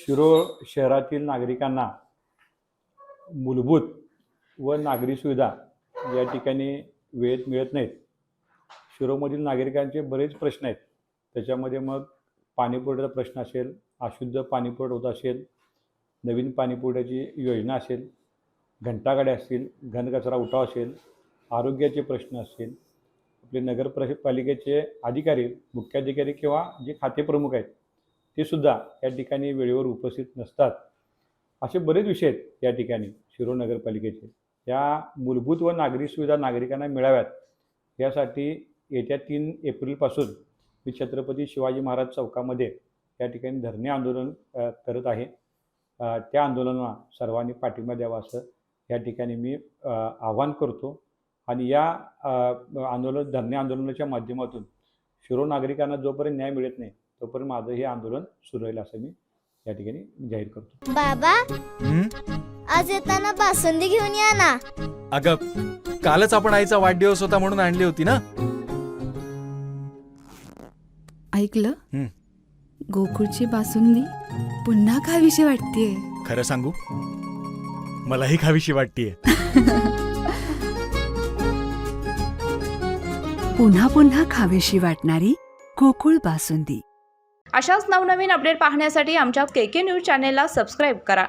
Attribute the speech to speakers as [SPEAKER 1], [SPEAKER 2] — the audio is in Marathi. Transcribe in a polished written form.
[SPEAKER 1] शिरोळ शहरातील नागरिकांना मूलभूत व नागरी सुविधा या ठिकाणी वेळेत मिळत नाहीत. शिरोळमधील नागरिकांचे बरेच प्रश्न आहेत. त्याच्यामध्ये मग पाणीपुरवठ्याचा प्रश्न असेल, अशुद्ध पाणीपुरवठा होत असेल, नवीन पाणीपुरवठ्याची योजना असेल, घंटागाड्या असतील, घनकचरा उठाव असेल, आरोग्याचे प्रश्न असतील, आपले नगरपालिकेचे अधिकारी, मुख्याधिकारी किंवा जे खातेप्रमुख आहेत ते सुद्धा या ठिकाणी वेळेवर उपस्थित नसतात. असे बरेच विषय आहेत या ठिकाणी शिरोळ नगरपालिकेचे. या मूलभूत व नागरी सुविधा नागरिकांना मिळाव्यात यासाठी येत्या 3 एप्रिलपासून मी छत्रपती शिवाजी महाराज चौकामध्ये या ठिकाणी धरणे आंदोलन करत आहे. त्या आंदोलनाला सर्वांनी पाठिंबा द्यावा असं या ठिकाणी मी आवाहन करतो. आणि या धरणे आंदोलनाच्या माध्यमातून शिरोळ नागरिकांना जोपर्यंत न्याय मिळत नाही तोपर्यंत माझं हे आंदोलन सुरू राहील असं मी या ठिकाणी जाहीर करतो.
[SPEAKER 2] बाबा, आज येताना बासुंदी घेऊन या ना.
[SPEAKER 3] अगं, कालच आपण आईचा वाढदिवस होता म्हणून आणली होती ना.
[SPEAKER 4] ऐकलं, गोकुळची बासुंदी पुन्हा खावीशी वाटतेय.
[SPEAKER 3] खरं सांगू, मलाही खावीशी वाटतेय.
[SPEAKER 4] पुन्हा पुन्हा खावीशी वाटणारी गोकुळ बासुंदी.
[SPEAKER 5] अशाच नवनवीन अपडेट पाहण्यासाठी आमच्या KK न्यूज चॅनेलला सबस्क्राईब करा.